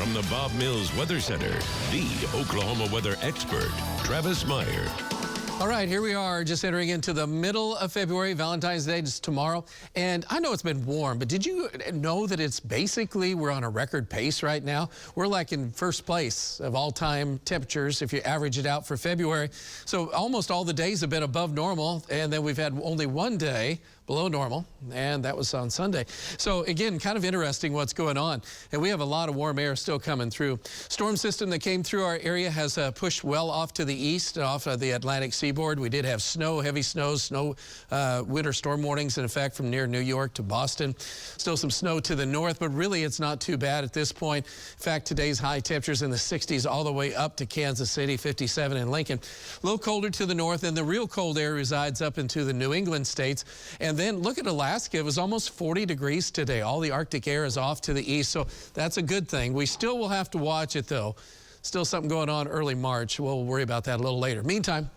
From the Bob Mills Weather Center, the Oklahoma weather expert, Travis Meyer. All right, here we are, just entering into the middle of February. Valentine's Day is tomorrow. And I know it's been warm, but did you know that it's basically, we're on a record pace right now? We're like in first place of all-time temperatures if you average it out for February. So almost all the days have been above normal, and then we've had only one day below normal, and that was on Sunday. So again, kind of interesting what's going on. And we have a lot of warm air still coming through. Storm system that came through our area has pushed well off to the east, off of the Atlantic seaboard. We did have snow, heavy snow, winter storm warnings in effect from near New York to Boston. Still some snow to the north, but really it's not too bad at this point. In fact, today's high temperatures in the 60s all the way up to Kansas City, 57 in Lincoln. A little colder to the north, and the real cold air resides up into the New England states. And then look at Alaska. It was almost 40 degrees today. All the Arctic air is off to the east, so that's a good thing. We still will have to watch it, though. Still something going on early March. We'll worry about that a little later. Meantime,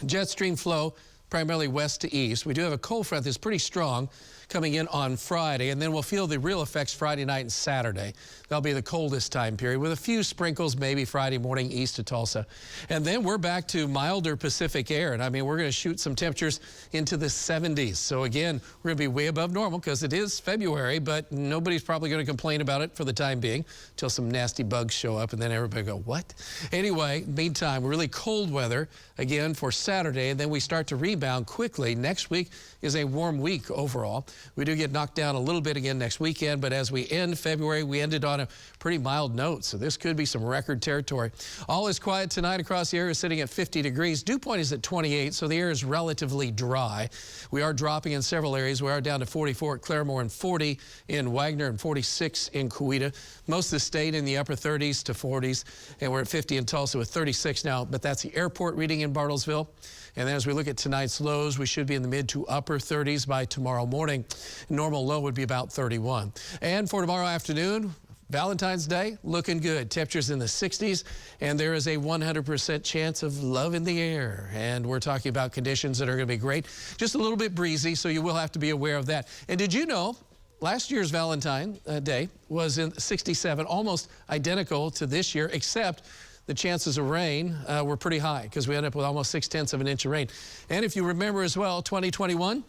jet stream flow primarily west to east. We do have a cold front that's pretty strong coming in on Friday, and then we'll feel the real effects Friday night and Saturday. That'll be the coldest time period with a few sprinkles maybe Friday morning east of Tulsa. And then we're back to milder Pacific air, and I mean, we're going to shoot some temperatures into the 70s. So again, we're going to be way above normal because it is February, but nobody's probably going to complain about it for the time being until some nasty bugs show up, and then everybody go, what? Anyway, meantime, really cold weather again for Saturday, and then we start to rebound quickly. Next week is a warm week overall. We do get knocked down a little bit again next weekend, but as we end February, we ended on a pretty mild note, so this could be some record territory. All is quiet tonight across the area, sitting at 50 degrees. Dew point is at 28, so the air is relatively dry. We are dropping in several areas. We are down to 44 at Claremore and 40 in Wagner and 46 in Coweta. Most of the state in the upper 30s to 40s, and we're at 50 in Tulsa with 36 now, but that's the airport reading in Bartlesville. And then as we look at tonight's lows, we should be in the mid to upper 30s by tomorrow morning. Normal low would be about 31. And for tomorrow afternoon, Valentine's Day, looking good. Temperatures in the 60s, and there is a 100% chance of love in the air. And we're talking about conditions that are going to be great. Just a little bit breezy, so you will have to be aware of that. And did you know last year's Valentine's Day was in 67, almost identical to this year, except the chances of rain were pretty high because we ended up with almost 0.6 of an inch of rain. And if you remember as well, 2021,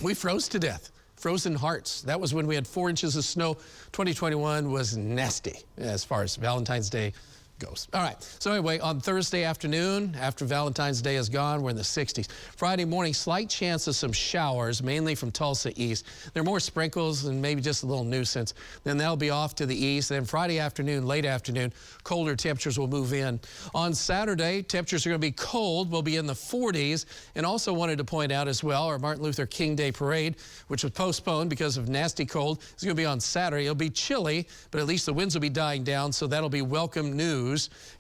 we froze to death. Frozen hearts. That was when we had 4 inches of snow. 2021 was nasty as far as Valentine's Day goes. All right, so anyway, on Thursday afternoon, after Valentine's Day is gone, we're in the 60s. Friday morning, slight chance of some showers, mainly from Tulsa east. There are more sprinkles and maybe just a little nuisance. Then that'll be off to the east. Then Friday afternoon, late afternoon, colder temperatures will move in. On Saturday, temperatures are going to be cold. We'll be in the 40s. And also wanted to point out as well, our Martin Luther King Day parade, which was postponed because of nasty cold, is going to be on Saturday. It'll be chilly, but at least the winds will be dying down, so that'll be welcome news.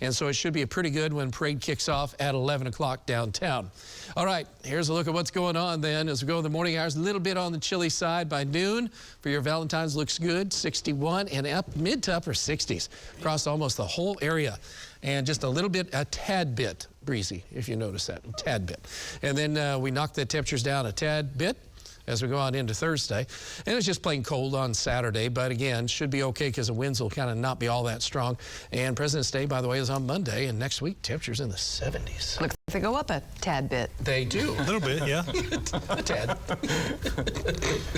And so it should be a pretty good when parade kicks off at 11 o'clock downtown. All right, here's a look at what's going on then as we go in the morning hours. A little bit on the chilly side by noon. For your Valentine's, looks good, 61 and up mid to upper 60s across almost the whole area. And just a little bit, a tad bit breezy, if you notice that, a tad bit. And then we knock the temperatures down a tad bit as we go on into Thursday. And it's just plain cold on Saturday, but again, should be okay because the winds will kind of not be all that strong. And President's Day, by the way, is on Monday, and next week, temperatures in the 70s. Looks like they go up a tad bit. They do. A little bit, yeah. A tad.